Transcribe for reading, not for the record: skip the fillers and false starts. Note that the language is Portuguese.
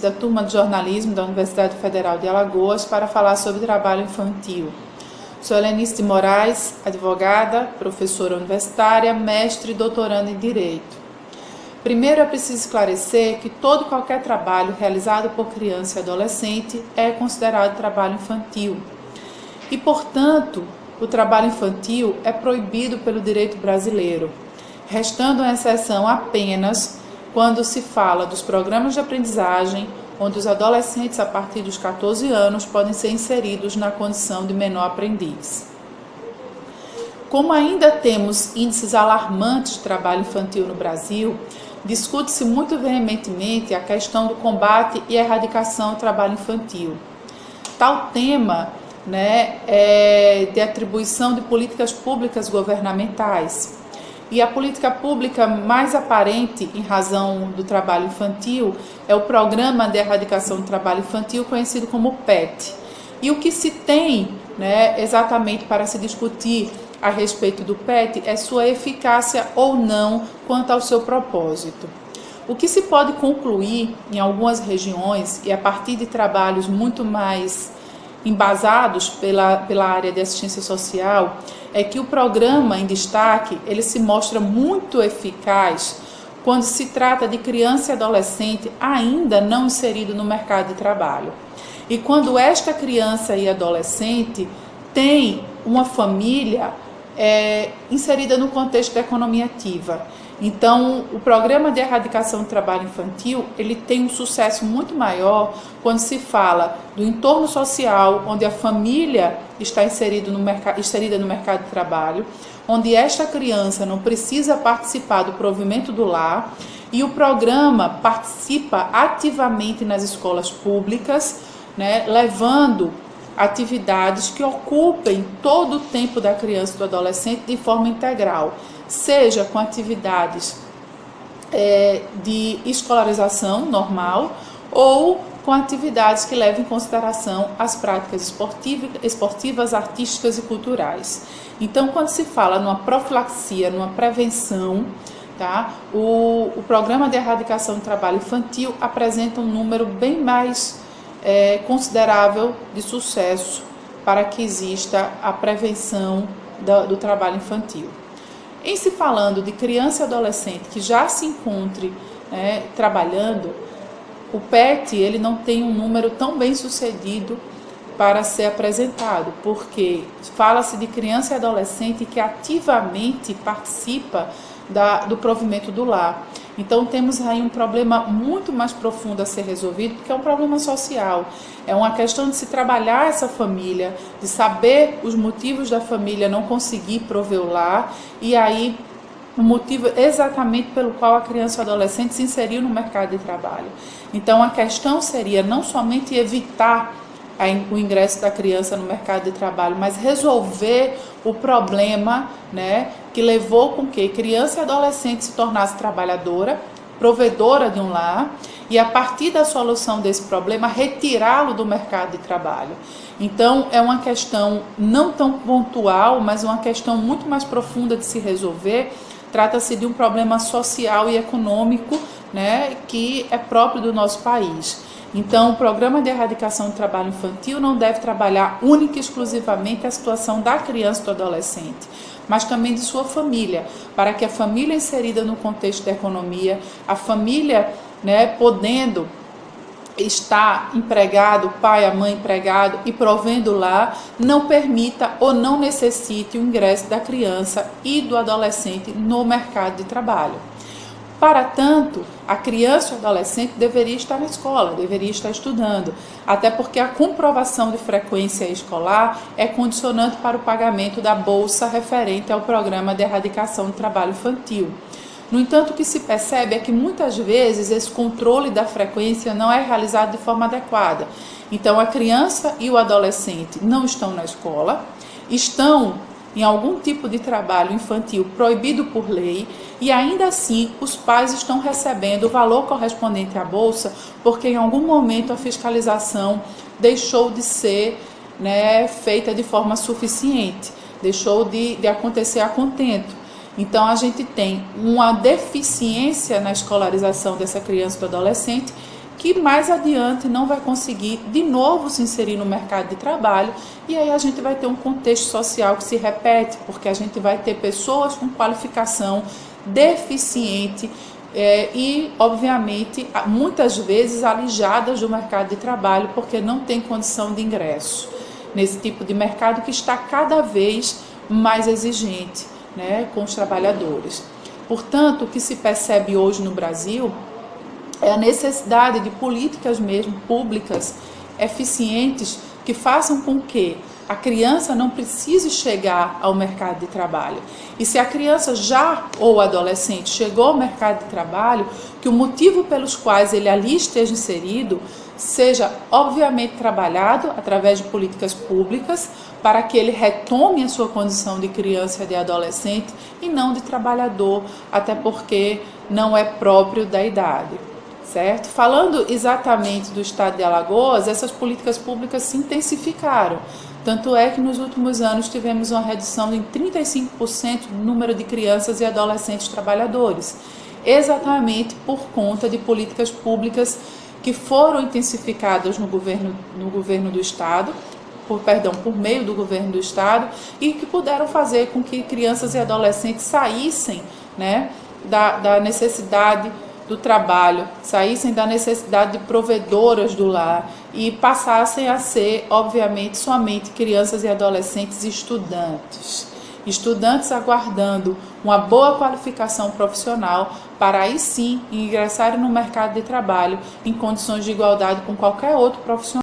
Da turma de jornalismo da Universidade Federal de Alagoas para falar sobre trabalho infantil. Sou Helenice de Moraes, advogada, professora universitária, mestre e doutoranda em Direito. Primeiro é preciso esclarecer que todo e qualquer trabalho realizado por criança e adolescente é considerado trabalho infantil. E, portanto, o trabalho infantil é proibido pelo direito brasileiro, restando uma exceção apenas quando se fala dos programas de aprendizagem, onde os adolescentes a partir dos 14 anos podem ser inseridos na condição de menor aprendiz. Como ainda temos índices alarmantes de trabalho infantil no Brasil, discute-se muito veementemente a questão do combate e erradicação do trabalho infantil. Tal tema é de atribuição de políticas públicas governamentais. E a política pública mais aparente em razão do trabalho infantil é o Programa de Erradicação do Trabalho Infantil, conhecido como PET. E o que se tem exatamente para se discutir a respeito do PET é sua eficácia ou não quanto ao seu propósito. O que se pode concluir em algumas regiões, e a partir de trabalhos muito mais embasados pela área de assistência social, é que o programa em destaque ele se mostra muito eficaz quando se trata de criança e adolescente ainda não inserido no mercado de trabalho. E quando esta criança e adolescente tem uma família inserida no contexto da economia ativa. Então, o programa de erradicação do trabalho infantil, ele tem um sucesso muito maior quando se fala do entorno social, onde a família está inserida no mercado de trabalho, onde esta criança não precisa participar do provimento do lar, e o programa participa ativamente nas escolas públicas, levando atividades que ocupem todo o tempo da criança e do adolescente de forma integral, seja com atividades de escolarização normal ou com atividades que levam em consideração as práticas esportivas, artísticas e culturais. Então, quando se fala numa profilaxia, numa prevenção, o programa de erradicação do trabalho infantil apresenta um número bem mais considerável de sucesso para que exista a prevenção do trabalho infantil. Em se falando de criança e adolescente que já se encontre trabalhando, o PET ele não tem um número tão bem sucedido para ser apresentado, porque fala-se de criança e adolescente que ativamente participa do provimento do lar. Então temos aí um problema muito mais profundo a ser resolvido, porque é um problema social. É uma questão de se trabalhar essa família, de saber os motivos da família não conseguir prover o lar, e aí o motivo exatamente pelo qual a criança e o adolescente se inseriu no mercado de trabalho. Então a questão seria não somente evitar o ingresso da criança no mercado de trabalho, mas resolver o problema que levou com que criança e adolescente se tornasse trabalhadora, provedora de um lar, e a partir da solução desse problema, retirá-lo do mercado de trabalho. Então, é uma questão não tão pontual, mas uma questão muito mais profunda de se resolver. Trata-se de um problema social e econômico que é próprio do nosso país. Então, o programa de erradicação do trabalho infantil não deve trabalhar única e exclusivamente a situação da criança e do adolescente, mas também de sua família, para que a família inserida no contexto da economia, a família podendo estar empregado, o pai, a mãe empregado e provendo lá, não permita ou não necessite o ingresso da criança e do adolescente no mercado de trabalho. Para tanto, a criança e o adolescente deveria estar na escola, deveria estar estudando, até porque a comprovação de frequência escolar é condicionante para o pagamento da bolsa referente ao programa de erradicação do trabalho infantil. No entanto, o que se percebe é que muitas vezes esse controle da frequência não é realizado de forma adequada. Então, a criança e o adolescente não estão na escola, estão em algum tipo de trabalho infantil proibido por lei, e ainda assim os pais estão recebendo o valor correspondente à bolsa, porque em algum momento a fiscalização deixou de ser feita de forma suficiente, deixou de acontecer a contento. Então a gente tem uma deficiência na escolarização dessa criança e do adolescente que mais adiante não vai conseguir de novo se inserir no mercado de trabalho, e aí a gente vai ter um contexto social que se repete, porque a gente vai ter pessoas com qualificação deficiente e, obviamente, muitas vezes alijadas do mercado de trabalho porque não tem condição de ingresso nesse tipo de mercado que está cada vez mais exigente, né, com os trabalhadores. Portanto, o que se percebe hoje no Brasil é a necessidade de políticas mesmo públicas eficientes que façam com que a criança não precise chegar ao mercado de trabalho. E se a criança já ou adolescente chegou ao mercado de trabalho, que o motivo pelos quais ele ali esteja inserido seja obviamente trabalhado através de políticas públicas para que ele retome a sua condição de criança e de adolescente e não de trabalhador, até porque não é próprio da idade. Certo? Falando exatamente do estado de Alagoas, essas políticas públicas se intensificaram. Tanto é que nos últimos anos tivemos uma redução em 35% do número de crianças e adolescentes trabalhadores, exatamente por conta de políticas públicas que foram intensificadas no governo do estado, por meio do governo do estado, e que puderam fazer com que crianças e adolescentes saíssem, né, da necessidade do trabalho, saíssem da necessidade de provedoras do lar e passassem a ser, obviamente, somente crianças e adolescentes estudantes aguardando uma boa qualificação profissional para aí sim ingressarem no mercado de trabalho em condições de igualdade com qualquer outro profissional.